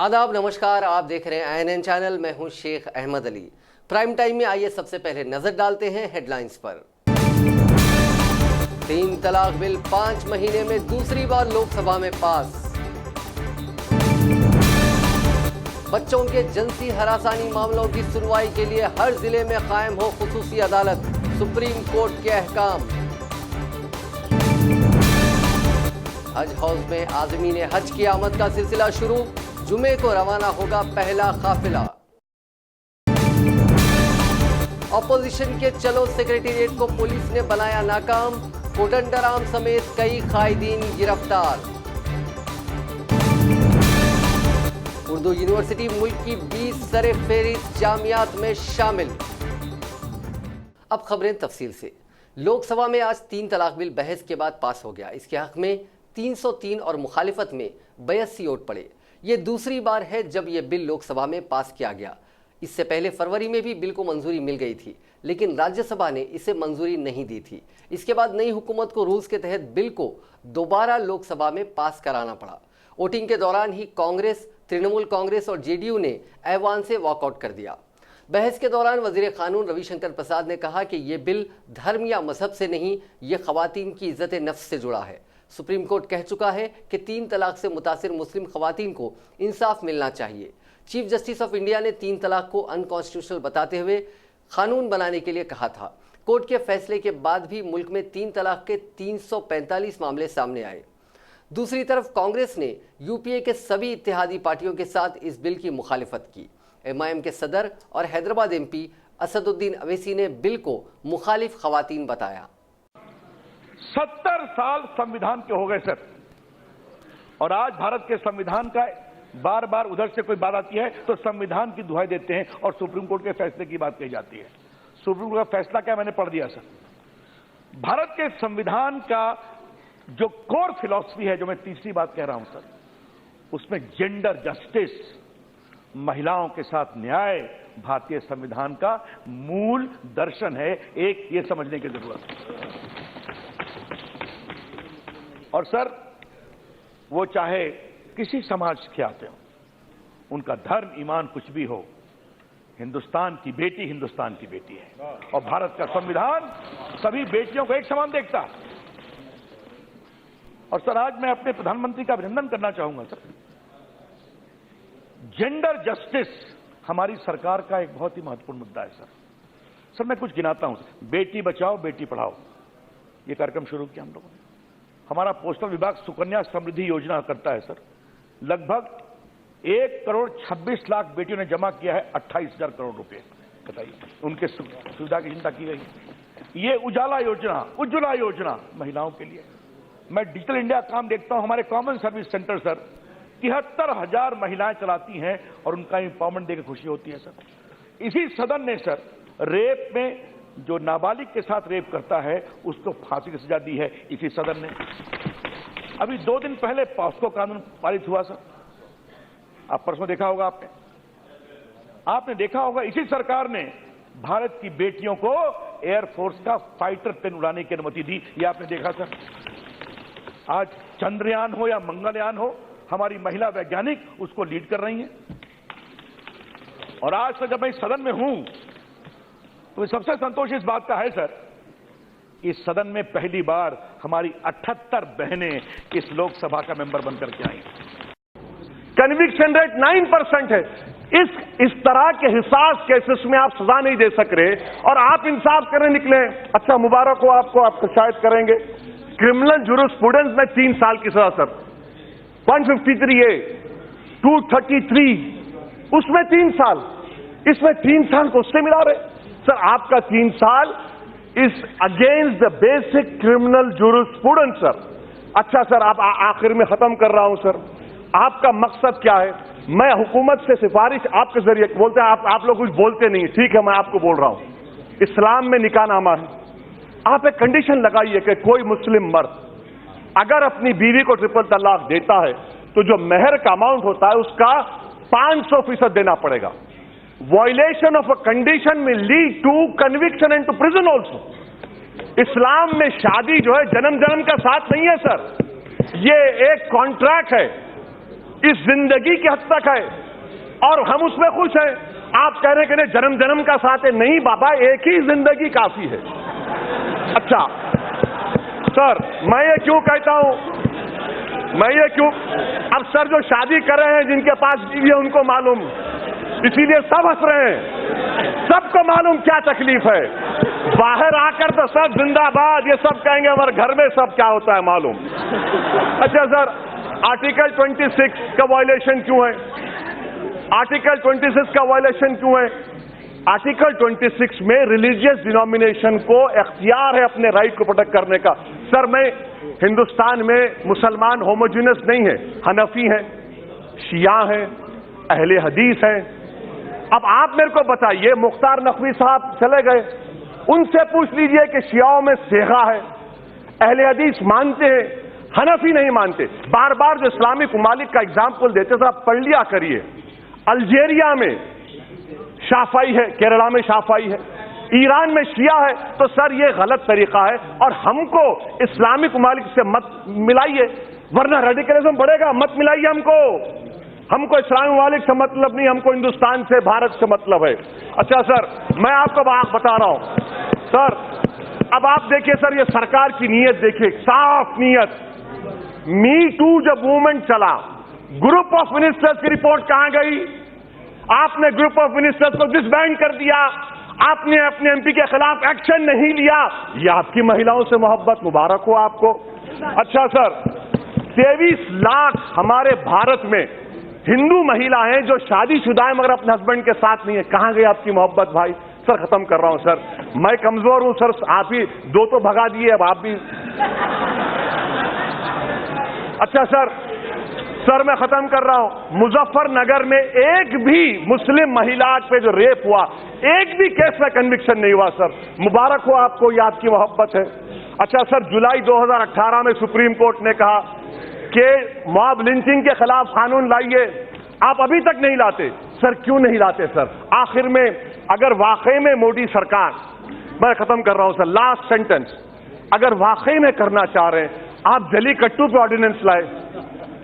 आदाब, नमस्कार। आप देख रहे हैं INN चैनल। मैं हूं शेख अहमद अली। प्राइम टाइम में आइए सबसे पहले नजर डालते हैं हेडलाइंस पर। 3 तलाक बिल 5 महीने में दूसरी बार लोकसभा में पास। बच्चों के जिनसी हरासानी मामलों की सुनवाई के लिए हर जिले में कायम हो खुसूसी अदालत, सुप्रीम कोर्ट के अहकाम। हज हाउस में आज़मीन हज की आमद का सिलसिला शुरू, जुमे को रवाना होगा पहला काफिला। ऑपोजिशन के चलो सेक्रेटेरिएट को पुलिस ने बनाया नाकाम, कोदंडराम समेत कई कायदीन गिरफ्तार। उर्दू यूनिवर्सिटी मुल्क की 20 सरे-फेहरिस्त जामियात में शामिल। अब खबरें तफसील से। लोकसभा में आज 3 तलाक बिल बहस के बाद पास हो गया। इसके हक में 303 और मुखालिफत में 82 वोट पड़े। ये दूसरी बार है जब यह बिल लोकसभा में पास किया गया। इससे पहले फरवरी में भी बिल को मंजूरी मिल गई थी, लेकिन राज्यसभा ने इसे मंजूरी नहीं दी थी। इसके बाद नई हुकूमत को रूल्स के तहत बिल को दोबारा लोकसभा में पास कराना पड़ा। वोटिंग के दौरान ही कांग्रेस, तृणमूल कांग्रेस और जेडीयू ने ऐवान से वॉकआउट कर दिया। बहस के दौरान वजीर कानून रविशंकर प्रसाद ने कहा कि यह बिल धर्म या मजहब से नहीं, ये खवातीन की इज्जत नफ्स से जुड़ा है। सुप्रीम कोर्ट कह चुका है कि 3 तलाक से मुतासिर मुस्लिम खवातीन को इंसाफ मिलना चाहिए। चीफ जस्टिस ऑफ इंडिया ने 3 तलाक को अनकॉन्स्टिट्यूशनल बताते हुए कानून बनाने के लिए कहा था। कोर्ट के फैसले के बाद भी मुल्क में 3 तलाक के 345 मामले सामने आए। दूसरी तरफ कांग्रेस ने यूपीए के सभी इत्तेहादी पार्टियों के साथ इस बिल की मुखालिफत की। MIM के सदर और हैदराबाद MP असदुद्दीन अवैसी ने बिल को मुखालिफ खवातीन बताया। 70 साल संविधान के हो गए सर, और आज भारत के संविधान का बार बार उधर से कोई बात आती है तो संविधान की दुहाई देते हैं और सुप्रीम कोर्ट के फैसले की बात कही जाती है। सुप्रीम कोर्ट का फैसला क्या मैंने पढ़ दिया सर। भारत के संविधान का जो कोर फिलॉसफी है, जो मैं तीसरी बात कह रहा हूं सर, उसमें जेंडर जस्टिस, महिलाओं के साथ न्याय भारतीय संविधान का मूल दर्शन है। एक ये समझने की जरूरत है। और सर, वो चाहे किसी समाज के आते हो, उनका धर्म ईमान कुछ भी हो, हिंदुस्तान की बेटी हिंदुस्तान की बेटी है और भारत का संविधान सभी बेटियों को एक समान देखता है। और सर, आज मैं अपने प्रधानमंत्री का अभिनंदन करना चाहूंगा सर। जेंडर जस्टिस हमारी सरकार का एक बहुत ही महत्वपूर्ण मुद्दा है सर। सर, मैं कुछ गिनाता हूं। बेटी बचाओ बेटी पढ़ाओ, ये कार्यक्रम शुरू किया हम लोगों ने। हमारा पोस्टल विभाग सुकन्या समृद्धि योजना करता है सर। लगभग 1,26 लाख बेटियों ने जमा किया है 28,000 करोड़ रुपए। बताइए, उनके सुविधा की चिंता की गई। ये उजाला योजना, उज्ज्वला योजना महिलाओं के लिए। मैं डिजिटल इंडिया काम देखता हूं, हमारे कॉमन सर्विस सेंटर सर 73,000 महिलाएं चलाती हैं और उनका एम्पावरमेंट देखकर खुशी होती है सर। इसी सदन ने सर रेप में जो नाबालिग के साथ रेप करता है उसको फांसी की सजा दी है, इसी सदन ने। अभी 2 दिन पहले पॉस्को कानून पारित हुआ सर। आप परसों देखा होगा, आपने देखा होगा, इसी सरकार ने भारत की बेटियों को एयरफोर्स का फाइटर प्लेन उड़ाने की अनुमति दी। ये आपने देखा सर। आज चंद्रयान हो या मंगलयान हो, हमारी महिला वैज्ञानिक उसको लीड कर रही हैं। और आज से जब मैं इस सदन में हूं तो सबसे संतोष इस बात का है सर, इस सदन में पहली बार हमारी 78 बहनें इस लोकसभा का मेंबर बनकर के आई। कन्विक्शन रेट 9% है। इस तरह के हिसास केसेस में आप सजा नहीं दे सक रहे और आप इंसाफ करने निकले। अच्छा, मुबारक हो आपको, आप शायद करेंगे। क्रिमिनल जूरिस्प्रूडेंस में 3 साल की सजा सर। 153A, 233 उसमें 3 साल, इसमें 3 साल को उससे मिला रहे सर। आपका 3 साल is against the basic criminal jurisprudence sir. अच्छा सर, आप आखिर में खत्म कर रहा हूं सर, आपका मकसद क्या है? मैं हुकूमत से सिफारिश आपके जरिए बोलते हैं, आप लोग कुछ बोलते नहीं, ठीक है, मैं आपको बोल रहा हूं। इस्लाम में निकाहनामा है। आप एक कंडीशन लगाइए कि कोई मुस्लिम मर्द अगर अपनी बीवी को ट्रिपल तलाक देता है तो जो मेहर का अमाउंट होता है उसका 500% देना पड़ेगा। Violation of a condition may lead to conviction and to prison also. इस्लाम में शादी जो है जन्म जन्म का साथ नहीं है सर, ये एक कॉन्ट्रैक्ट है। इस जिंदगी की हद तक है और हम उसमें खुश हैं। आप कह रहे हैं कि जन्म जन्म का साथ है। नहीं बाबा, एक ही जिंदगी काफी है। अच्छा सर, मैं ये क्यों कहता हूं, अब सर जो शादी कर रहे हैं, जिनके पास बीवी है, उनको मालूम, इसीलिए सब हंस रहे हैं। सबको मालूम क्या तकलीफ है। बाहर आकर तो सब जिंदाबाद ये सब कहेंगे, मगर घर में सब क्या होता है मालूम। अच्छा सर, आर्टिकल 26 का वायलेशन क्यों है? आर्टिकल 26 का वायलेशन क्यों है? आर्टिकल 26 में रिलीजियस डिनोमिनेशन को इख्तियार है अपने राइट को प्रोटेक्ट करने का। सर, मैं हिंदुस्तान में मुसलमान होमोजिनस नहीं है, हनफी हैं, शिया हैं, अहले हदीस हैं। अब आप मेरे को बताइए, मुख्तार नकवी साहब चले गए, उनसे पूछ लीजिए कि शियाओं में सेगा है, अहले हदीस मानते हैं, हनफी नहीं मानते। बार बार जो इस्लामिक ममालिक का एग्जाम्पल देते थे, आप पढ़ लिया करिए। अल्जीरिया में शाफाई है, केरला में शाफाई है, ईरान में शिया है। तो सर ये गलत तरीका है और हमको इस्लामिक ममालिक से मत मिलाइए, वरना रेडिकलिज्म बढ़ेगा। मत मिलाइए हमको इस्लामिक ममालिक से मतलब नहीं, हमको हिंदुस्तान से, भारत से मतलब है। अच्छा सर, मैं आपको बात बता रहा हूं सर, अब आप देखिए सर, ये सरकार की नीयत देखिए, साफ नीयत। मी टू जब मूवमेंट चला, ग्रुप ऑफ मिनिस्टर्स की रिपोर्ट कहां गई? आपने ग्रुप ऑफ मिनिस्टर्स को डिसबैंड कर दिया, आपने अपने एमपी के खिलाफ एक्शन नहीं लिया। ये आपकी महिलाओं से मोहब्बत, मुबारक हो आपको। अच्छा सर, 23 लाख हमारे भारत में हिंदू महिला हैं जो शादीशुदा है मगर अपने हस्बैंड के साथ नहीं है। कहां गई आपकी मोहब्बत भाई? सर खत्म कर रहा हूं सर, मैं कमजोर हूं सर, आप ही दो तो भगा दिए, अब आप भी। अच्छा सर मैं खत्म कर रहा हूं। मुजफ्फरनगर में एक भी मुस्लिम महिला पे जो रेप हुआ, एक भी केस में कन्विक्शन नहीं हुआ सर। मुबारक हो आपको, ये आपकी मोहब्बत है। अच्छा सर, जुलाई 2018 में सुप्रीम कोर्ट ने कहा कि मॉब लिंचिंग के खिलाफ कानून लाइए, आप अभी तक नहीं लाते। सर क्यों नहीं लाते सर? आखिर में अगर वाकई में मोदी सरकार, मैं खत्म कर रहा हूं सर, लास्ट सेंटेंस, अगर वाकई में करना चाह रहे हैं, आप जलीकट्टू पे ऑर्डिनेंस लाए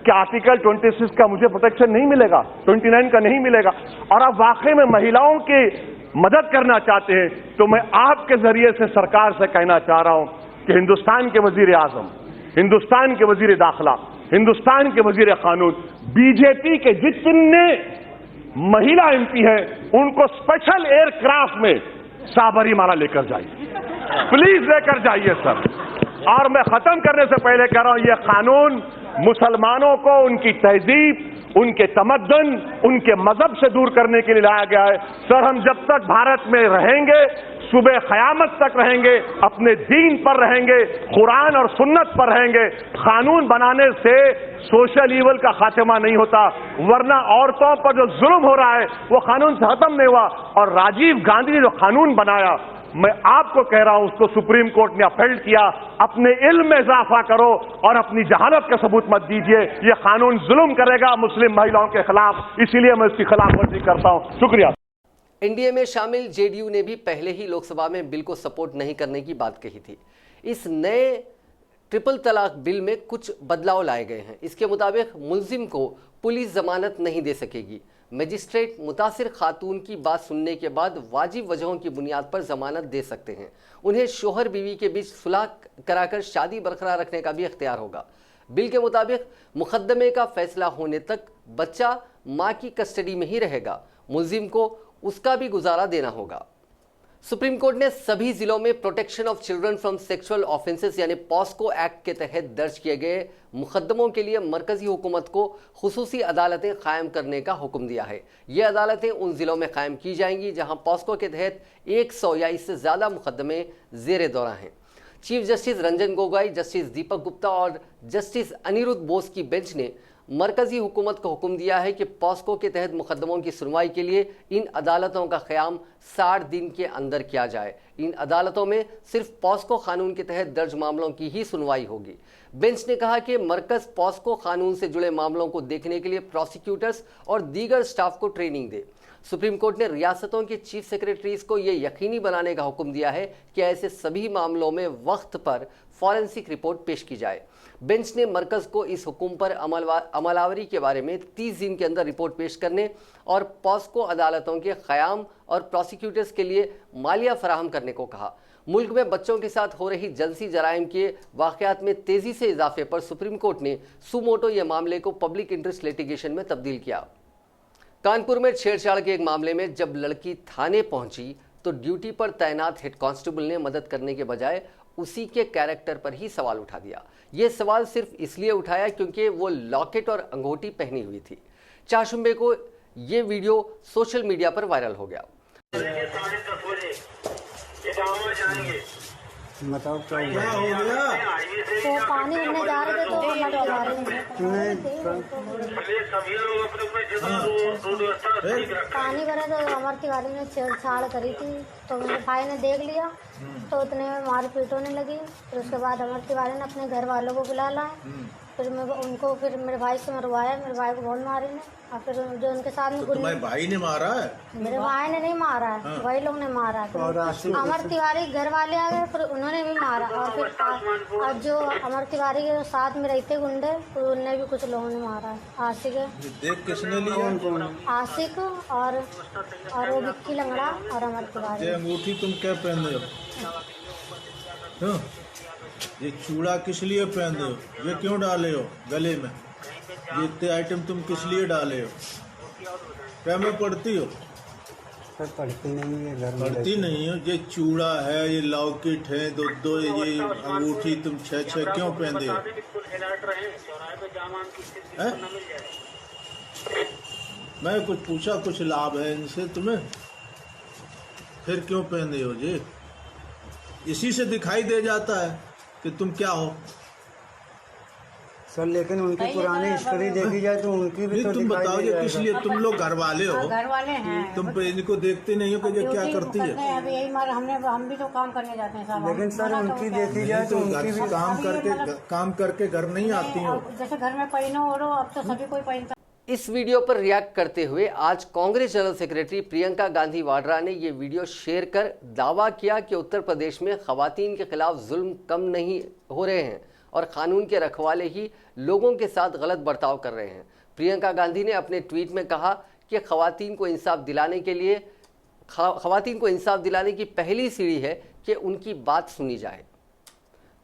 कि आर्टिकल 26 का मुझे प्रोटेक्शन नहीं मिलेगा, 29 का नहीं मिलेगा, और आप वाकई में महिलाओं की मदद करना चाहते हैं, तो मैं आपके जरिए से सरकार से कहना चाह रहा हूं कि हिंदुस्तान के वजीर आजम, हिंदुस्तान के वजीर दाखिला, हिंदुस्तान के वजीर कानून, बीजेपी के जितने महिला एमपी हैं, उनको स्पेशल एयरक्राफ्ट में साबरीमाला लेकर जाइए, प्लीज लेकर जाइए सर। और मैं खत्म करने से पहले कह रहा हूं, यह कानून मुसलमानों को उनकी तहजीब, उनके तमद्दुन, उनके मजहब से दूर करने के लिए लाया गया है। सर हम जब तक भारत में रहेंगे, सुबह क़यामत तक रहेंगे, अपने दीन पर रहेंगे, कुरान और सुन्नत पर रहेंगे। कानून बनाने से सोशल ईवल का खात्मा नहीं होता, वरना औरतों पर जो जुल्म हो रहा है वो कानून से खत्म नहीं हुआ। और राजीव गांधी ने जो कानून बनाया, मैं आपको कह रहा हूं, उसको सुप्रीम कोर्ट ने अपहेल्ड किया। अपने इल्म में इजाफा करो और अपनी जहालत का सबूत मत दीजिए। यह कानून जुल्म करेगा मुस्लिम महिलाओं के खिलाफ, इसीलिए मैं इसकी खिलाफ वर्जी करता हूं। शुक्रिया। एनडीए में शामिल जेडीयू ने भी पहले ही लोकसभा में बिल को सपोर्ट नहीं करने की बात कही थी। इस नए ट्रिपल तलाक बिल में कुछ बदलाव लाए गए हैं। इसके मुताबिक मुलजिम को पुलिस जमानत नहीं दे सकेगी। मजिस्ट्रेट मुतासिर खातून की बात सुनने के बाद वाजिब वजहों की बुनियाद पर जमानत दे सकते हैं। उन्हें शोहर बीवी के बीच सुलह कराकर शादी बरकरार रखने का भी इख्तियार होगा। बिल के मुताबिक मुकदमे का फैसला होने तक बच्चा मां की कस्टडी में ही रहेगा। मुलजिम को उसका भी गुजारा देना होगा। सुप्रीम कोर्ट ने सभी जिलों में protection of children from sexual offences यानी पॉस्को एक्ट के तहत दर्ज किए गए मुकदमों के लिए मरकजी हुकूमत को खुसूसी अदालतें कायम करने का हुक्म दिया है। ये अदालतें उन जिलों में कायम की जाएंगी जहां पॉस्को के तहत 100 या इससे ज़्यादा मुकदमे ज़ेर दौरा हैं। Chief justice Ranjan Gogoi, justice Deepak Gupta और जस्टिस अनिरुद्ध बोस की बेंच ने मरकजी हुकूमत को हुक्म दिया है कि पॉस्को के तहत मुकदमों की सुनवाई के लिए इन अदालतों का क़याम 60 दिन के अंदर किया जाए। इन अदालतों में सिर्फ पॉस्को कानून के तहत दर्ज मामलों की ही सुनवाई होगी। बेंच ने कहा कि मरकज पॉस्को कानून से जुड़े मामलों को देखने के लिए प्रोसिक्यूटर्स और दीगर स्टाफ को ट्रेनिंग दे। सुप्रीम कोर्ट ने रियासतों के चीफ सेक्रेटरीज को यह यकीनी बनाने का हुक्म दिया है कि ऐसे सभी मामलों में वक्त पर फॉरेंसिक रिपोर्ट पेश की जाए। बेंच ने मरकज को इस हुक्म पर अमलावरी के बारे में 30 दिन के अंदर रिपोर्ट पेश करने और पॉस्को अदालतों के क़याम और प्रोसिक्यूटर्स के लिए मालिया फराहम करने को कहा। मुल्क में बच्चों के साथ हो रही जिनसी जराइम के वाक़यात में तेजी से इजाफे पर सुप्रीम कोर्ट ने सुमोटो ये मामले को पब्लिक इंटरेस्ट लिटिगेशन में तब्दील किया। कानपुर में छेड़छाड़ के एक मामले में जब लड़की थाने पहुंची तो ड्यूटी पर तैनात हेड कांस्टेबल ने मदद करने के बजाय उसी के कैरेक्टर पर ही सवाल उठा दिया। यह सवाल सिर्फ इसलिए उठाया क्योंकि वो लॉकेट और अंगूठी पहनी हुई थी। चाशुम्बे को ये वीडियो सोशल मीडिया पर वायरल हो गया। बताओ क्या हो गया? तो पानी भरने जा रहे थे तो लटका रहे थे। पानी भरा तो अमर तिवारी ने छेड़छाड़ करी थी तो मेरे भाई ने देख लिया तो उतने में मार पीट होने लगी। फिर उसके बाद अमर तिवारी ने अपने घर वालों को बुला लाया। फिर मेरे भाई से मरवाया। मेरे भाई को बहुत मारे ने और फिर जो उनके साथ में तुम्हारे भाई ने मारा है? मेरे भाई ने नहीं मारा है, वही लोग ने मारा है। अमर तिवारी घर वाले आ गए फिर उन्होंने भी मारा और फिर और जो अमर तिवारी के साथ में रहते गुंडे उनने भी कुछ लोगों ने मारा है। आशिक देख किसने लिया? आशिक और वो विक्की लंगड़ा और अमर तिवारी। ये अंगूठी तुम क्या पहन रहे हो? ये चूड़ा किस लिए पहन रहे हो? ये क्यों डाले हो गले में? ये इतने आइटम तुम किस लिए डाले हो? क्या में पढ़ती हो? सर पढ़ती नहीं है, घर में पढ़ती नहीं हो। ये चूड़ा है, ये लॉकेट है, दो ये अंगूठी तुम छह क्यों पहनते हो? मैं कुछ पूछा, कुछ लाभ है इनसे तुम्हें? फिर क्यों पहनते हो जी? इसी से दिखाई दे जाता है कि तुम क्या हो। सर लेकिन उनकी पुरानी हिस्ट्री देखी जाए तो उनकी भी तो तुम बताओ ये किस लिए? तुम लोग घर वाले हो, घर वाले हैं। तुम इनको देखते नहीं हो कि ये क्या करती है? अब यही हम भी तो काम करने जाते हैं साहब। लेकिन सर उनकी देखी जाए तो घर उनकी भी काम करके घर नहीं आती हो। जैसे घर में पहनो ओढ़ो अब तो सभी कोई पहनता। इस वीडियो पर रिएक्ट करते हुए आज कांग्रेस जनरल सेक्रेटरी प्रियंका गांधी वाड्रा ने यह वीडियो शेयर कर दावा किया कि उत्तर प्रदेश में खवातीन के खिलाफ जुल्म कम नहीं हो रहे हैं और कानून के रखवाले ही लोगों के साथ गलत बर्ताव कर रहे हैं। प्रियंका गांधी ने अपने ट्वीट में कहा कि खवातीन को इंसाफ दिलाने की पहली सीढ़ी है कि उनकी बात सुनी जाए।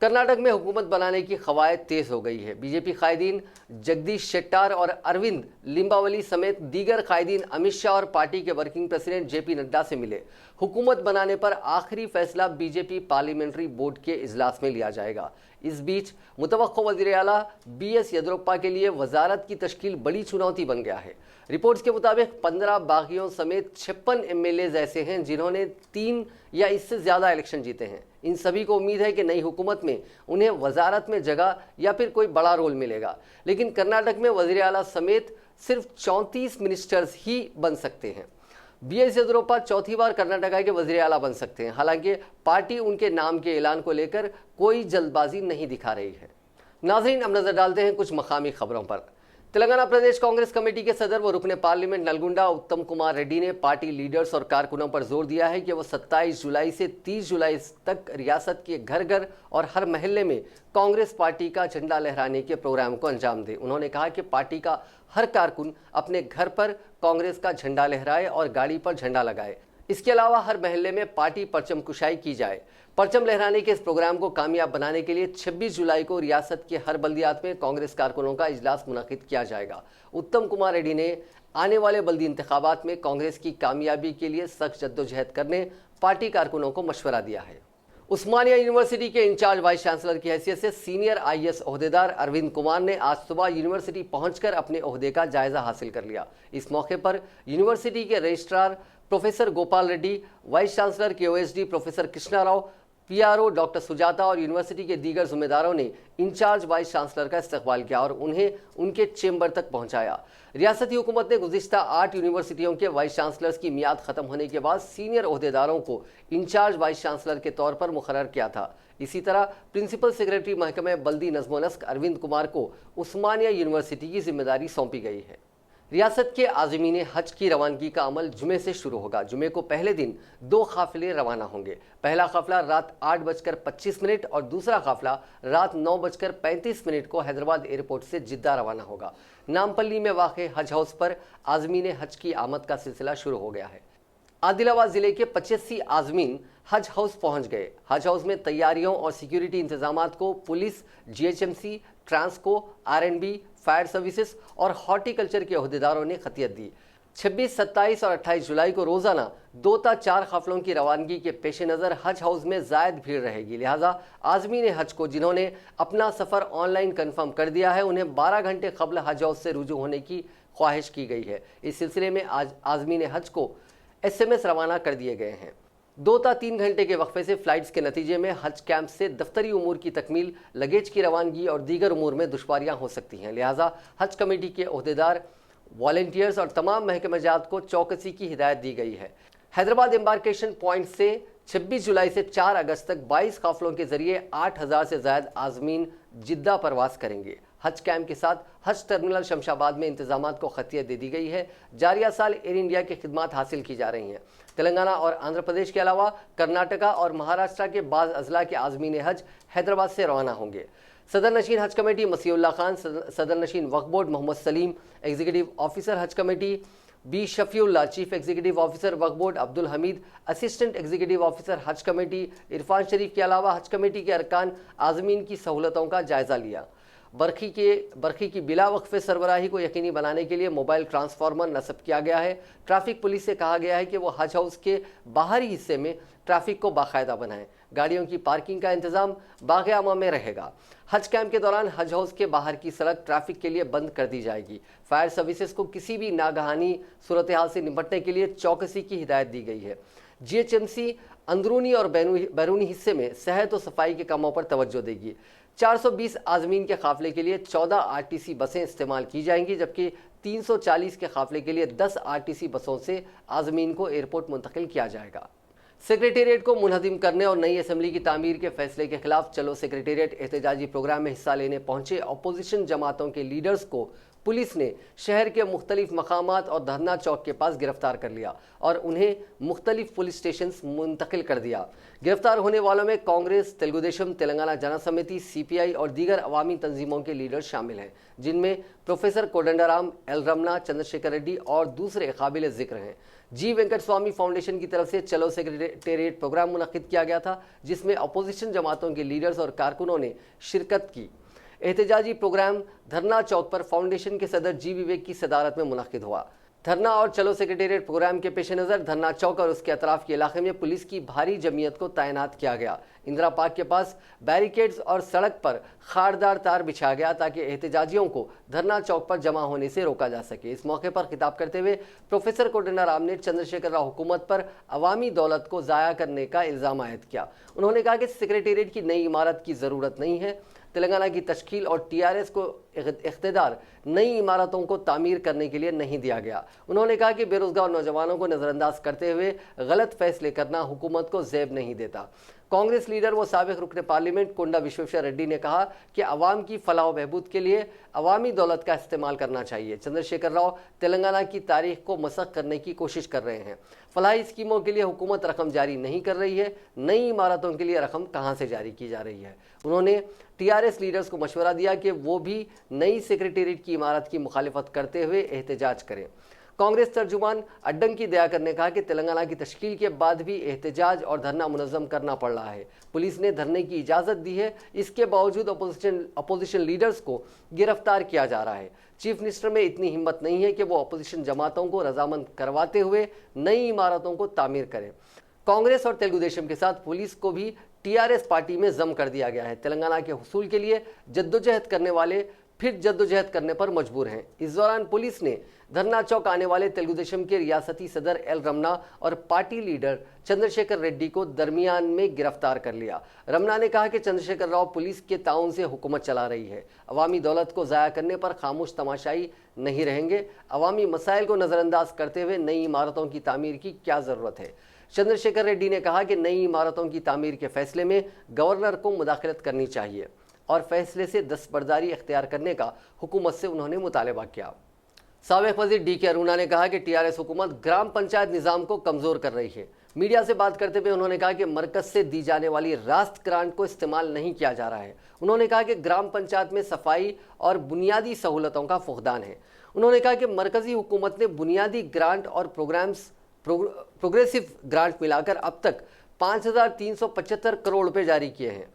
कर्नाटक में हुकूमत बनाने की खवायद तेज हो गई है। बीजेपी कायदीन जगदीश शेट्टार और अरविंद लिम्बावली समेत दीगर कायदीन अमित शाह और पार्टी के वर्किंग प्रेसिडेंट जेपी नड्डा से मिले। हुकूमत बनाने पर आखिरी फैसला बीजेपी पार्लियामेंट्री बोर्ड के इजलास में लिया जाएगा। इस बीच मुतवक्को वज़ीर आला BS येदियुरप्पा के लिए वजारत की तश्कील बड़ी चुनौती बन गया है। रिपोर्ट्स के मुताबिक 15 बागियों समेत 56 MLAs ऐसे हैं जिन्होंने 3 या इससे ज़्यादा इलेक्शन जीते हैं। इन सभी को उम्मीद है कि नई हुकूमत में उन्हें वजारत में जगह या फिर कोई बड़ा रोल मिलेगा। लेकिन कर्नाटक में वज़ीर आला समेत सिर्फ 34 मिनिस्टर्स ही बन सकते हैं। BS येदियुरप्पा चौथी बार कर्नाटक के वज़ीर आला बन सकते हैं। हालांकि पार्टी उनके नाम के ऐलान को लेकर कोई जल्दबाजी नहीं दिखा रही है। नाज़रीन, अब नजर डालते हैं कुछ मकामी खबरों पर। तेलंगाना प्रदेश कांग्रेस कमेटी के सदर व रुकने पार्लियामेंट नलगुंडा उत्तम कुमार रेड्डी ने पार्टी लीडर्स और कारकुनों पर जोर दिया है कि वो 27 जुलाई से 30 जुलाई तक रियासत के घर घर और हर महल्ले में कांग्रेस पार्टी का झंडा लहराने के प्रोग्राम को अंजाम दे। उन्होंने कहा कि पार्टी का हर कारकुन अपने घर पर कांग्रेस का झंडा लहराए और गाड़ी पर झंडा लगाए। इसके अलावा हर महल्ले में पार्टी परचम कुशाई की जाए। परचम लहराने के इस प्रोग्राम को कामयाब बनाने के लिए 26 जुलाई को रियासत के हर बल्दियात में कांग्रेस कारकुनों का इजलास मुनक्किद किया जाएगा। उत्तम कुमार रेड्डी ने आने वाले बल्दी इंतखाबात में कांग्रेस की कामयाबी के लिए सख्त जद्दोजहद करने पार्टी कारकुनों को मशवरा दिया है। उस्मानिया यूनिवर्सिटी के इंचार्ज वाइस चांसलर की हैसियत से सीनियर IAS ओहदेदार अरविंद कुमार ने आज सुबह यूनिवर्सिटी पहुंचकर अपने ओहदे का जायजा हासिल कर लिया। इस मौके पर यूनिवर्सिटी के registrar professor Gopal Reddy, vice chancellor के OSD professor Krishna Rao, PRO doctor Sujata और यूनिवर्सिटी के दीगर जिम्मेदारों ने इंचार्ज वाइस चांसलर का इस्तकबाल किया और उन्हें उनके चेंबर तक पहुंचाया। रियासती हुकूमत ने गुज़िश्ता 8 यूनिवर्सिटियों के वाइस चांसलर्स की मियाद खत्म होने के बाद सीनियर ओहदेदारों को इंचार्ज वाइस चांसलर के तौर पर मुकर्रर किया था। इसी तरह प्रिंसिपल सेक्रेटरी महकमे बल्दी नज़्म व नस्क अरविंद कुमार को उस्मानिया यूनिवर्सिटी की जिम्मेदारी सौंपी गई है। रियासत के आज़मीन हज की रवानगी का अमल जुमे से शुरू होगा। जुमे को पहले दिन 2 काफिले रवाना होंगे। पहला काफिला रात 8:25 और दूसरा काफिला रात 9:35 को हैदराबाद एयरपोर्ट से जिद्दा रवाना होगा। नामपल्ली में वाक़ हज हाउस पर आज़मीन हज की आमद का सिलसिला शुरू हो गया है। आदिलाबाद जिले के 85 आज़मीन हज हाउस पहुंच गए। हज हाउस में तैयारियों और सिक्योरिटी इंतजामात को police, GHMC, Transco, R&B, fire services और हॉर्टिकल्चर के अहदेदारों ने खतियत दी। 26, 27 और 28 जुलाई को रोजाना 2-4 काफिलों की रवानगी के पेश नज़र हज हाउस में जायद भीड़ रहेगी। लिहाजा आज़मीन हज को जिन्होंने अपना सफ़र ऑनलाइन कन्फर्म कर दिया है, उन्हें 12 घंटे कबल हज हाउस से रुजू होने की ख्वाहिश की गई है। इस सिलसिले में आज आज़मीन हज को SMS रवाना कर दिए गए हैं। 2-3 घंटे के वक्फे से फ्लाइट्स के नतीजे में हज कैंप से दफ्तरी उमूर की तकमील, लगेज की रवानगी और दीगर उमूर में दुश्वारियां हो सकती हैं। लिहाजा हज कमेटी के ओहदेदार, वॉलंटियर्स और तमाम महकमे जात को चौकसी की हिदायत दी गई है। हैदराबाद एम्बार्केशन पॉइंट से 26 जुलाई से 4 अगस्त तक 22 काफिलों के जरिए 8000 से ज़ायद आज़मीन जिद्दा परवास करेंगे। हज कैंप के साथ हज टर्मिनल शमशाबाद में इंतजामात को खतियत दे दी गई है। जारिया साल एयर इंडिया की खिदमात हासिल की जा रही हैं। तेलंगाना और आंध्र प्रदेश के अलावा कर्नाटका और महाराष्ट्र के बाज़ अजला के आज़मीन हज हैदराबाद से रवाना होंगे। सदर नशीन हज कमेटी मसीउल्लाह खान, सदर नशीन वक्फ board Mohammed Salim, executive officer हज committee B Shafiullah, chief executive officer वक्फ board Abdul Hameed, assistant executive officer हज कमेटी इरफान शरीफ के अलावा हज कमेटी के अरकान आज़मीन की सहूलतों का जायजा लिया। बरखी की बिला वक्फे सरबराही को यकीनी बनाने के लिए मोबाइल ट्रांसफार्मर नस्ब किया गया है। ट्रैफिक पुलिस से कहा गया है कि वो हज हाउस के बाहरी हिस्से में ट्रैफिक को बाकायदा बनाएं। गाड़ियों की पार्किंग का इंतजाम बाग़-ए-आमा में रहेगा। हज कैंप के दौरान हज हाउस के बाहर की सड़क ट्रैफिक के लिए बंद कर दी जाएगी। फायर सर्विसेज को किसी भी नागहानी सूरत हाल से निपटने के लिए चौकसी की हिदायत दी गई है। GHMC अंदरूनी और बैरूनी हिस्से में सेहत और सफाई के कामों पर तवज्जो देगी। 420 आज़मीन के काफिले के लिए 14 RTC बसें इस्तेमाल की जाएंगी, जबकि 340 के काफिले के लिए 10 RTC बसों से आज़मीन को एयरपोर्ट मुंतकिल किया जाएगा। सेक्रेटेरिएट को मुनहदिम करने और नई असेंबली की तामीर के फैसले के खिलाफ चलो सेक्रेटेरिएट एहतजाजी प्रोग्राम में हिस्सा लेने पहुंचे अपोजिशन जमातों के लीडर्स को पुलिस ने शहर के मुख्तलिफ मकामात और धरना चौक के पास गिरफ्तार कर लिया और उन्हें मुख्तलिफ पुलिस स्टेशन मुंतकिल कर दिया। गिरफ्तार होने वालों में कांग्रेस, तेलुगुदेशम, तेलंगाना जन समिति, CPI और दीगर अवामी तंजीमों के लीडर शामिल हैं, जिनमें प्रोफेसर कोदंडराम, एल रमना, चंद्रशेखर रेड्डी और दूसरे काबिल जिक्र हैं। G वेंकट स्वामी फाउंडेशन की तरफ से चलो सेक्रेटेरिएट प्रोग्राम मुनक्किद किया गया था, जिसमें अपोजिशन जमातों के लीडर्स और कारकुनों ने शिरकत की। एहतजाजी प्रोग्राम धरना चौक पर फाउंडेशन के सदर G विवेक की सदारत में मुनक्किद हुआ। धरना और चलो सेक्रेटेरिएट प्रोग्राम के पेश नज़र धरना चौक और उसके अतराफ के इलाके में पुलिस की भारी जमीयत को तैनात किया गया। इंदिरा पार्क के पास बैरिकेड्स और सड़क पर खारदार तार बिछाया गया ताकि एहतजाजियों को धरना चौक पर जमा होने से रोका जा सके। इस मौके पर खिताब करते हुए प्रोफेसर कोदंडराम ने चंद्रशेखर राव हुकूमत पर अवामी दौलत को ज़ाया करने का इल्ज़ाम आयद किया। उन्होंने कहा कि सेक्रेटेरिएट की नई इमारत की ज़रूरत नहीं है। तेलंगाना की तश्कील और TRS को इख्तियार नई इमारतों को तामीर करने के लिए नहीं दिया गया। उन्होंने कहा कि बेरोजगार नौजवानों को नज़रअंदाज करते हुए गलत फैसले करना हुकूमत को ज़ेब नहीं देता। कांग्रेस लीडर व साबिक रुकन पार्लियामेंट कोंडा विश्वेश्वर रेड्डी ने कहा कि अवाम की फलाह व बहबूद के लिए अवामी दौलत का इस्तेमाल करना चाहिए। चंद्रशेखर राव तेलंगाना की तारीख को मसख करने की कोशिश कर रहे हैं। फलाही स्कीमों के लिए हुकूमत रकम जारी नहीं कर रही है, नई इमारतों के लिए रकम कहाँ से जारी की जा रही है। उन्होंने TRS लीडर्स को मशवरा दिया कि वो भी नई सेक्रेटेरिएट की इमारत की मुखालिफत करते हुए एहतजाज करें। कांग्रेस तर्जुमान अड्डंकी दयाकर ने कहा कि तेलंगाना की तश्कील के बाद भी एहतजाज और धरना मुनज़्ज़म करना पड़ रहा है। पुलिस ने धरने की इजाज़त दी है, इसके बावजूद अपोजिशन लीडर्स को गिरफ्तार किया जा रहा है। चीफ मिनिस्टर में इतनी हिम्मत नहीं है कि वो अपोजिशन जमातों को रजामंद करवाते हुए नई इमारतों को तामीर करें। कांग्रेस और तेलुगुदेशम के साथ पुलिस को भी TRS पार्टी में जम कर दिया गया है। तेलंगाना के हुसूल के लिए जद्दोजहद करने वाले फिर जद्दोजहद करने पर मजबूर हैं। इस दौरान पुलिस ने धरना चौक आने वाले तेलुगुदेशम के रियासती सदर एल रमना और पार्टी लीडर चंद्रशेखर रेड्डी को दरमियान में गिरफ्तार कर लिया। रमना ने कहा कि चंद्रशेखर राव पुलिस के ताउन से हुकूमत चला रही है, अवामी दौलत को ज़ाया करने पर खामोश तमाशाई नहीं रहेंगे। अवामी मसाइल को नज़रअंदाज करते हुए नई इमारतों की तामीर की क्या ज़रूरत है। चंद्रशेखर रेड्डी ने कहा कि नई इमारतों की तामीर के फैसले में गवर्नर को मुदाखलत करनी चाहिए और फैसले से दस्तबरदारी इख्तियार करने का हुकूमत से उन्होंने मुतालबा किया। साबिक वजीर डी के अरुणा ने कहा कि टीआरएस हुकूमत ग्राम पंचायत निज़ाम को कमज़ोर कर रही है। मीडिया से बात करते हुए उन्होंने कहा कि मरकज से दी जाने वाली रास्त ग्रांट को इस्तेमाल नहीं किया जा रहा है। उन्होंने कहा कि ग्राम पंचायत में सफाई और बुनियादी सहूलतों का फुकदान है। उन्होंने कहा कि मरकजी हुकूमत ने बुनियादी ग्रांट और प्रोग्रेसिव ग्रांट मिलाकर अब तक 5,375 करोड़ रुपए जारी किए हैं।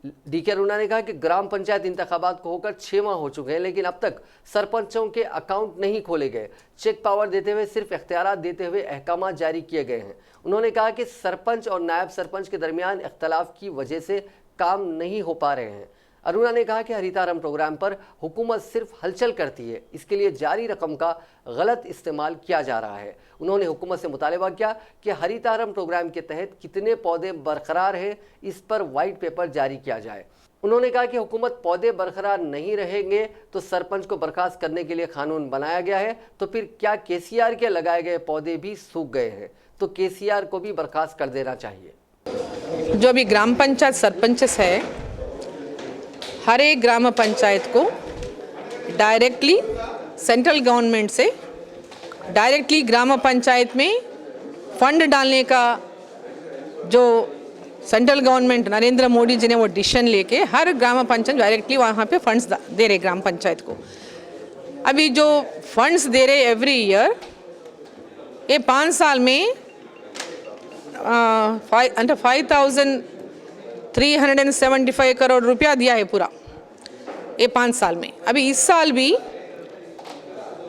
डी के अरुणा ने कहा कि ग्राम पंचायत इंतखाबात को होकर 6 माह हो चुके हैं, लेकिन अब तक सरपंचों के अकाउंट नहीं खोले गए। चेक पावर देते हुए सिर्फ इख्तियारात देते हुए अहकाम जारी किए गए हैं। उन्होंने कहा कि सरपंच और नायब सरपंच के दरमियान इख्तलाफ की वजह से काम नहीं हो पा रहे हैं। अरुणा ने कहा कि हरितारम प्रोग्राम पर हुकूमत सिर्फ हलचल करती है, इसके लिए जारी रकम का गलत इस्तेमाल किया जा रहा है। उन्होंने हुकूमत से मुतालबा किया कि हरितारम प्रोग्राम के तहत कितने पौधे बरकरार हैं, इस पर वाइट पेपर जारी किया जाए। उन्होंने कहा कि हुकूमत पौधे बरकरार नहीं रहेंगे तो सरपंच को बर्खास्त करने के लिए कानून बनाया गया है, तो फिर क्या केसीआर के लगाए गए पौधे भी सूख गए हैं, तो केसीआर को भी बर्खास्त कर देना चाहिए। जो अभी ग्राम पंचायत सरपंच है, हर एक ग्राम पंचायत को डायरेक्टली सेंट्रल गवर्नमेंट से डायरेक्टली ग्राम पंचायत में फंड डालने का जो सेंट्रल गवर्नमेंट नरेंद्र मोदी जी ने वो डिसीजन लेके हर ग्राम पंचायत डायरेक्टली वहाँ पे फंड्स दे रहे ग्राम पंचायत को। अभी जो फंड्स दे रहे एवरी ईयर, ये 5 साल में 5,375 करोड़ रुपया दिया है पूरा, ये 5 साल में। अभी इस साल भी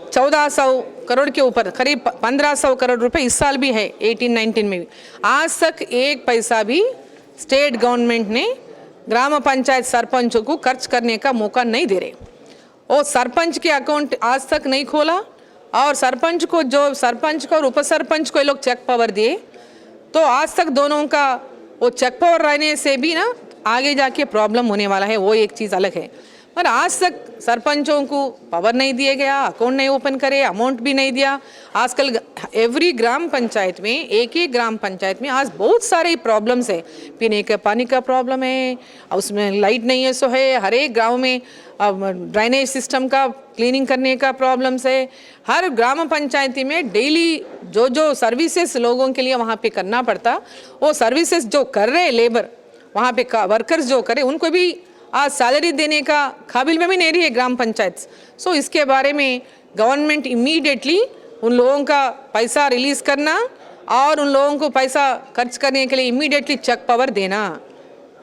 1400 करोड़ के ऊपर करीब 1500 करोड़ रुपए इस साल भी है, 18-19 में भी। आज तक एक पैसा भी स्टेट गवर्नमेंट ने ग्राम पंचायत सरपंचों को खर्च करने का मौका नहीं दे रहे। वो सरपंच के अकाउंट आज तक नहीं खोला, और सरपंच को और उप सरपंच को ये लोग चेक पावर दिए, तो आज तक दोनों का वो चेक पावर रहने से भी ना आगे जाके प्रॉब्लम होने वाला है, वो एक चीज़ अलग है। पर आज तक सरपंचों को पावर नहीं दिया गया, अकाउंट नहीं ओपन करे, अमाउंट भी नहीं दिया। आजकल एवरी ग्राम पंचायत में, एक एक ग्राम पंचायत में आज बहुत सारे प्रॉब्लम्स है। पीने का पानी का प्रॉब्लम है, उसमें लाइट नहीं है, सो है। हर एक गांव में ड्रेनेज सिस्टम का क्लीनिंग करने का प्रॉब्लम्स है। हर ग्राम पंचायती में डेली जो सर्विसेज लोगों के लिए वहाँ पे करना पड़ता, वो सर्विसेज जो कर रहे लेबर वहाँ पे वर्कर्स जो करे, उनको भी आज सैलरी देने का काबिल में भी नहीं रही है ग्राम पंचायत। सो इसके बारे में गवर्नमेंट इमीडिएटली उन लोगों का पैसा रिलीज करना और उन लोगों को पैसा खर्च करने के लिए इमीडिएटली चेक पावर देना,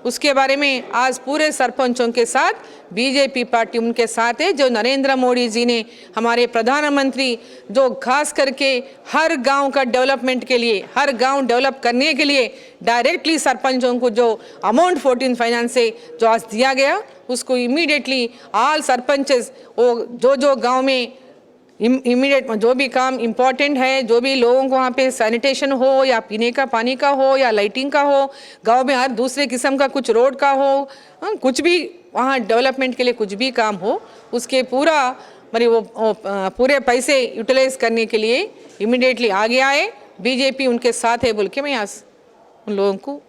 उसके बारे में आज पूरे सरपंचों के साथ बीजेपी पार्टी उनके साथ है। जो नरेंद्र मोदी जी ने हमारे प्रधानमंत्री जो खास करके हर गांव का डेवलपमेंट के लिए, हर गांव डेवलप करने के लिए डायरेक्टली सरपंचों को जो अमाउंट 14 फाइनेंस से जो आज दिया गया, उसको इमीडिएटली ऑल सरपंचेस वो जो गाँव में इमीडिएट जो भी काम इम्पोर्टेंट है, जो भी लोगों को वहाँ पे सैनिटेशन हो या पीने का पानी का हो या लाइटिंग का हो, गांव में हर दूसरे किस्म का कुछ रोड का हो, कुछ भी वहाँ डेवलपमेंट के लिए कुछ भी काम हो, उसके पूरा वो पूरे पैसे यूटिलाइज करने के लिए इमीडिएटली आगे आए। बीजेपी उनके साथ है बोल के मैं आज उन लोगों को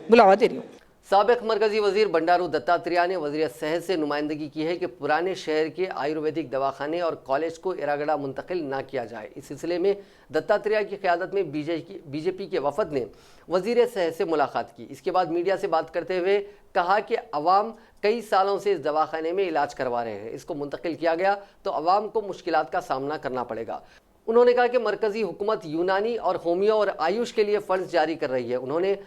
बुलावा दे रही हूँ। साबिक मरकजी वजीर बंडारू दत्तात्रेय ने वजीर सेहत से नुमाइंदगी की है कि पुराने शहर के आयुर्वेदिक दवाखाने और कॉलेज को इरागड़ा मुंतकिल ना किया जाए। इस सिलसिले में दत्तात्रेय की क़यादत में बीजेपी के वफद ने वजीर सेहत से मुलाकात की। इसके बाद मीडिया से बात करते हुए कहा कि अवाम कई सालों से इस दवाखाने में इलाज करवा रहे हैं, इसको मुंतकिल किया गया तो अवाम को मुश्किलात का सामना करना पड़ेगा। उन्होंने कहा कि मरकजी हुकूमत यूनानी और होमियो और आयुष के लिए फंड्स जारी कर रही है। उन्होंने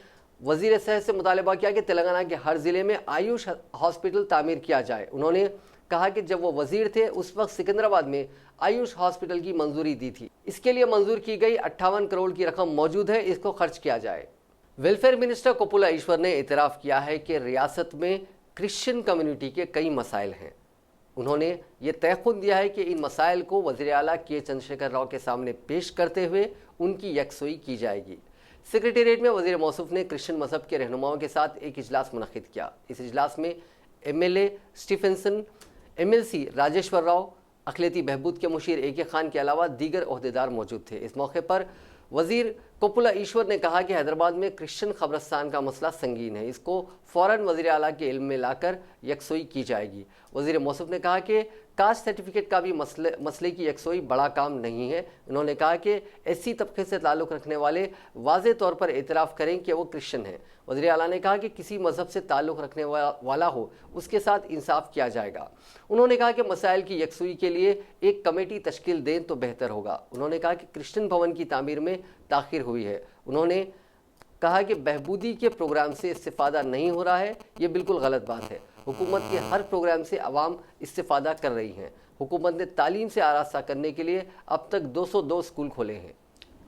वजीर सेहत से मुतालबा किया कि तेलंगाना के हर ज़िले में आयुष हॉस्पिटल तामीर किया जाए। उन्होंने कहा कि जब वो वजीर थे उस वक्त सिकंदराबाद में आयुष हॉस्पिटल की मंजूरी दी थी, इसके लिए मंजूर की गई 58 करोड़ की रकम मौजूद है, इसको खर्च किया जाए। वेलफेयर मिनिस्टर कोपुला ईश्वर ने इतराफ़ किया है कि रियासत में क्रिश्चियन कम्युनिटी के कई मसाइल हैं। उन्होंने ये तयक़ुन दिया है कि इन मसाइल को वज़ीर आला के चंद्रशेखर राव के सामने पेश करते हुए उनकी यकसुई की जाएगी। सेक्रेटेरिएट में वज़ीर मौसूफ ने क्रिश्चियन मजहब के रहनुमाओं के साथ एक इजलास मुनक़िद किया। इस इजलास में MLA Stephenson, MLC Rajeshwar Rao, अक़लियती बहबूद के मुशीर AK खान के अलावा दीगर ओहदेदार मौजूद थे। इस मौके पर वज़ीर कोपुला ईश्वर ने कहा कि हैदराबाद में क्रिश्चियन कब्रिस्तान का मसला संगीन है, इसको फौरन वज़ीर आला के इल्म में लाकर यकसोई की जाएगी। वज़ीर मौसूफ ने कहा कि कास्ट सर्टिफिकेट का भी मसले की यकसोई बड़ा काम नहीं है। उन्होंने कहा कि एससी तबके से ताल्लुक़ रखने वाले वाज़े तौर पर एतराफ़ करें कि वो क्रिश्चियन हैं। वज़ीर आला ने कहा कि किसी मज़हब से ताल्लुक़ रखने वाला हो उसके साथ इंसाफ किया जाएगा। उन्होंने कहा कि मसाइल की यकसुई के लिए एक कमेटी तश्कील दें तो बेहतर होगा। उन्होंने कहा कि क्रिश्चियन भवन की तामीर में ताख़ीर हुई है। उन्होंने कहा कि बहबूदी के प्रोग्राम से इस्तिफ़ादा नहीं हो रहा है, ये बिल्कुल गलत बात है। हुकूमत के हर प्रोग्राम से आवाम इस्तिफ़ादा कर रही हैं। हुकूमत ने तालीम से आरास्ता करने के लिए अब तक 202 स्कूल खोले हैं।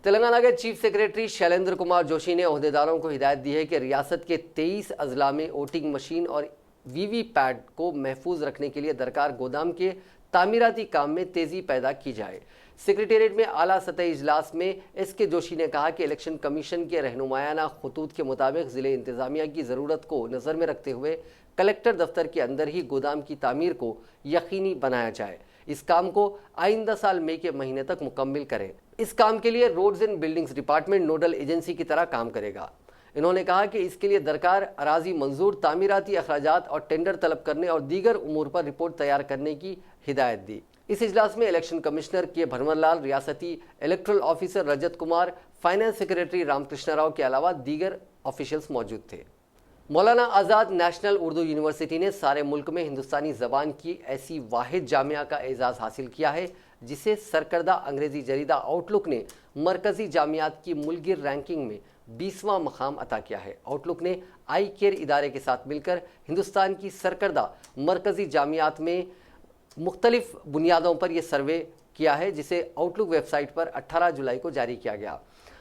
तेलंगाना के चीफ सेक्रेटरी शैलेंद्र कुमार जोशी ने ओहदेदारों को हिदायत दी है कि रियासत के 23 अजला में वोटिंग मशीन और वीवीपैट को महफूज रखने के लिए दरकार गोदाम के तामीराती काम में तेज़ी पैदा की जाए। सेक्रेटेरिएट में आला सतही इजलास में एसके जोशी ने कहा कि इलेक्शन कमीशन के रहनुमायाना खतूत के मुताबिक ज़िले इंतज़ामिया की ज़रूरत को नज़र में रखते हुए कलेक्टर दफ्तर के अंदर ही गोदाम की तामीर को यकीनी बनाया जाए। इस काम को आइंदा साल मई के महीने तक मुकम्मल करें। इस काम के लिए roads and buildings department nodal agency की तरह काम करेगा। इन्होंने कहा कि इसके लिए दरकार अराजी मंजूर, तामीराती अखराजात और टेंडर तलब करने और दीगर उमूर पर रिपोर्ट तैयार करने की हिदायत दी। इस इजलास में इलेक्शन कमिश्नर के भरमरलाल, रियासती erectile officer Rajat Kumar, finance secretary Ramakrishna Rao के अलावा दीगर ऑफिशियल्स मौजूद थे। मौलाना आज़ाद नेशनल उर्दू यूनिवर्सिटी ने सारे मुल्क में हिंदुस्तानी ज़बान की ऐसी वाहिद जामिया का एजाज़ हासिल किया है जिसे सरकर्दा अंग्रेज़ी जरीदा आउटलुक ने मरकज़ी जामियात की मुल्किर रैंकिंग में 20वां मकाम अता किया है। आउटलुक ने आई केयर इदारे के साथ मिलकर हिंदुस्तान की सरकर्दा मरकज़ी जामियात में मुख्तलिफ बुनियादों पर यह सर्वे किया है, जिसे आउटलुक वेबसाइट पर 18 जुलाई को जारी किया गया।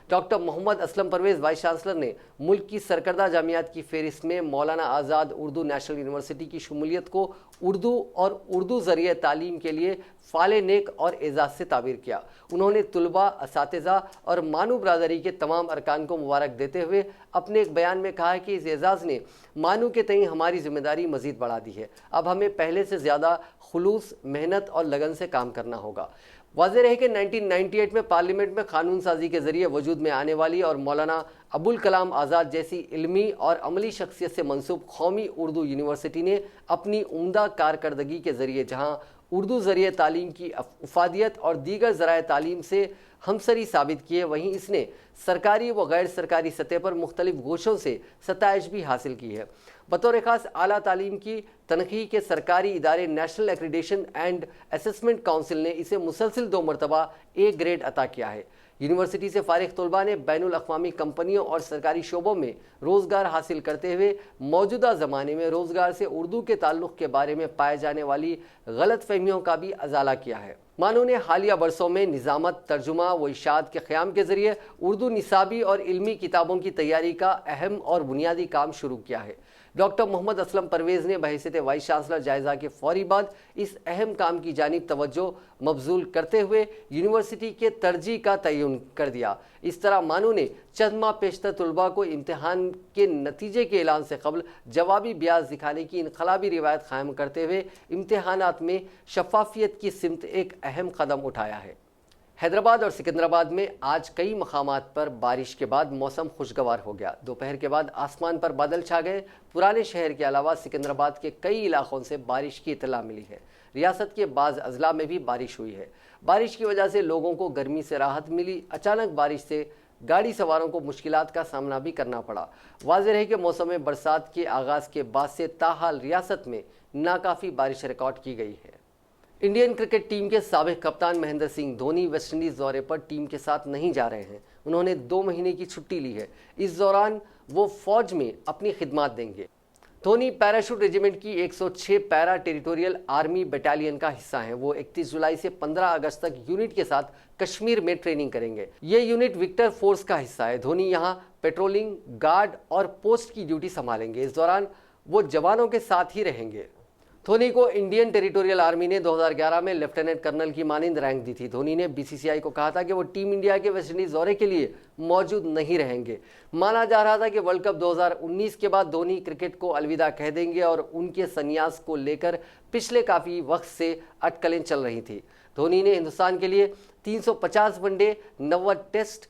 Doctor Mohammad Aslam Parvez vice chancellor ने मुल्क की सरकर्दा जामियात की फहरिस्त में मौलाना आज़ाद उर्दू नेशनल यूनिवर्सिटी की शमूलियत को उर्दू और उर्दू ज़रिए तालीम के लिए फ़ाले नेक और एजाज़ से ताबीर किया। उन्होंने तुलबा, असातिज़ा और मानू बरादरी के तमाम अरकान को मुबारक देते हुए अपने एक बयान में कहा कि इस एजाज़ ने मानू के तईं हमारी जिम्मेदारी मज़ीद बढ़ा दी है। अब हमें पहले से ज़्यादा खुलूस, मेहनत और लगन से काम करना होगा। वाज़ेह है कि 1998 में पार्लियामेंट में कानून साजी के जरिए वजूद में आने वाली और मौलाना अबुल कलाम आज़ाद जैसी इल्मी और अमली शख्सियत से मंसूब कौमी उर्दू यूनिवर्सिटी ने अपनी उम्दा कारकर्दगी के जरिए जहां उर्दू ज़रिए तालीम की अफादियत और दीगर ज़राए तालीम से हमसरी साबित किए, वहीं इसने सरकारी व गैर सरकारी सतह पर मुख्तलिफ गोशों से सताइश भी हासिल की है। बतौर ख़ास आला तालीम की तनख़ीह के सरकारी इदारे national accreditation and assessment council ने इसे मुसलसिल 2 मरतबा ए ग्रेड अता किया है। यूनिवर्सिटी से फारिग तलबा ने बैनुल अक़वामी कंपनियों और सरकारी शोबों में रोज़गार हासिल करते हुए मौजूदा ज़माने में रोज़गार से उर्दू के ताल्लुक़ के बारे में पाए जाने वाली गलत फहमियों का भी अजाला किया है। मानू ने हालिया बरसों में निज़ामत, तर्जुमा व इशाअत के क़याम के ज़रिए उर्दू निसाबी और इल्मी किताबों की तैयारी का अहम और बुनियादी काम शुरू किया है। डॉक्टर मोहम्मद असलम परवेज़ ने बहैसियत वाइस चांसलर जायज़ा के फौरी बाद इस अहम काम की जानिब तवज्जो मबजूल करते हुए यूनिवर्सिटी के तरजीह का तयन कर दिया। इस तरह मानू ने चंद माह पेशतर तलबा को इम्तहान के नतीजे के ऐलान से कबल जवाबी ब्याज दिखाने की इनकलाबी रिवायत कायम करते हुए इम्तहानात में शफाफियत की सिमत एक अहम कदम उठाया है। हैदराबाद और सिकंदराबाद में आज कई मकामात पर बारिश के बाद मौसम खुशगवार हो गया। दोपहर के बाद आसमान पर बादल छा गए। पुराने शहर के अलावा सिकंदराबाद के कई इलाकों से बारिश की इतला मिली है। रियासत के बाज़ अजला में भी बारिश हुई है। बारिश की वजह से लोगों को गर्मी से राहत मिली। अचानक बारिश से गाड़ी सवारों को मुश्किलात का सामना भी करना पड़ा। वाज़ेह है कि मौसम बरसात के आगाज़ के बाद से ताहाल रियासत में नाकाफ़ी बारिश रिकॉर्ड की गई है। इंडियन क्रिकेट टीम के साबिक कप्तान महेंद्र सिंह धोनी वेस्टइंडीज़ दौरे पर टीम के साथ नहीं जा रहे हैं। उन्होंने 2 महीने की छुट्टी ली है। इस दौरान वो फौज में अपनी खिदमत देंगे। धोनी पैराशूट रेजिमेंट की 106 पैरा टेरिटोरियल आर्मी बटालियन का हिस्सा हैं। वो 31 जुलाई से 15 अगस्त तक यूनिट के साथ कश्मीर में ट्रेनिंग करेंगे। ये यूनिट विक्टर फोर्स का हिस्सा है। धोनी यहाँ पेट्रोलिंग, गार्ड और पोस्ट की ड्यूटी संभालेंगे। इस दौरान वो जवानों के साथ ही रहेंगे। धोनी को इंडियन टेरिटोरियल आर्मी ने 2011 में लेफ्टिनेंट कर्नल की मानिंद रैंक दी थी। धोनी ने बीसीसीआई को कहा था कि वो टीम इंडिया के वेस्टइंडीज दौरे के लिए मौजूद नहीं रहेंगे। माना जा रहा था कि वर्ल्ड कप 2019 के बाद धोनी क्रिकेट को अलविदा कह देंगे और उनके संन्यास को लेकर पिछले काफ़ी वक्त से अटकलें चल रही थी। धोनी ने हिंदुस्तान के लिए 350 one day, 90 test,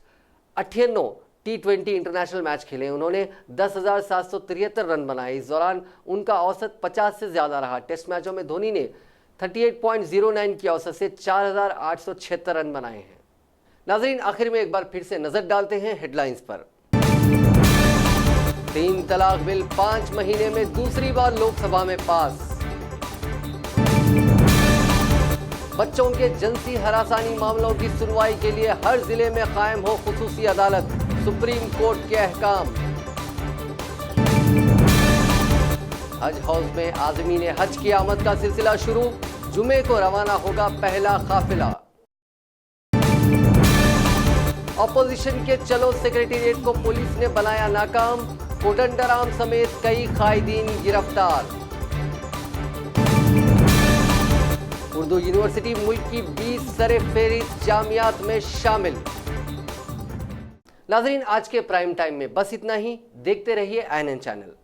98 T20 international match खेले। उन्होंने 10,773 रन बनाए। इस दौरान उनका औसत 50 से ज्यादा रहा। टेस्ट मैचों में धोनी ने 38.09 की औसत से 4,876 रन बनाए हैं। नाजरीन, आखिर में एक बार फिर से नजर डालते हैं हेडलाइंस पर। 3 तलाक बिल 5 महीने में दूसरी बार लोकसभा में पास। बच्चों के जिनसी हरासानी मामलों की सुनवाई के लिए हर जिले में कायम हो खुसूसी अदालत, सुप्रीम कोर्ट के अहकाम। हज हाउस में आज़मीन हज की आमद का सिलसिला शुरू। जुमे को रवाना होगा पहला काफिला। ऑपोजिशन के चलो सेक्रेटेरिएट को पुलिस ने बनाया नाकाम। कोदंडराम समेत कई कायदीन गिरफ्तार। उर्दू यूनिवर्सिटी मुल्क की 20 सरे-फेहरिस्त जामियात में शामिल। नाजरीन, आज के प्राइम टाइम में बस इतना ही। देखते रहिए INN चैनल।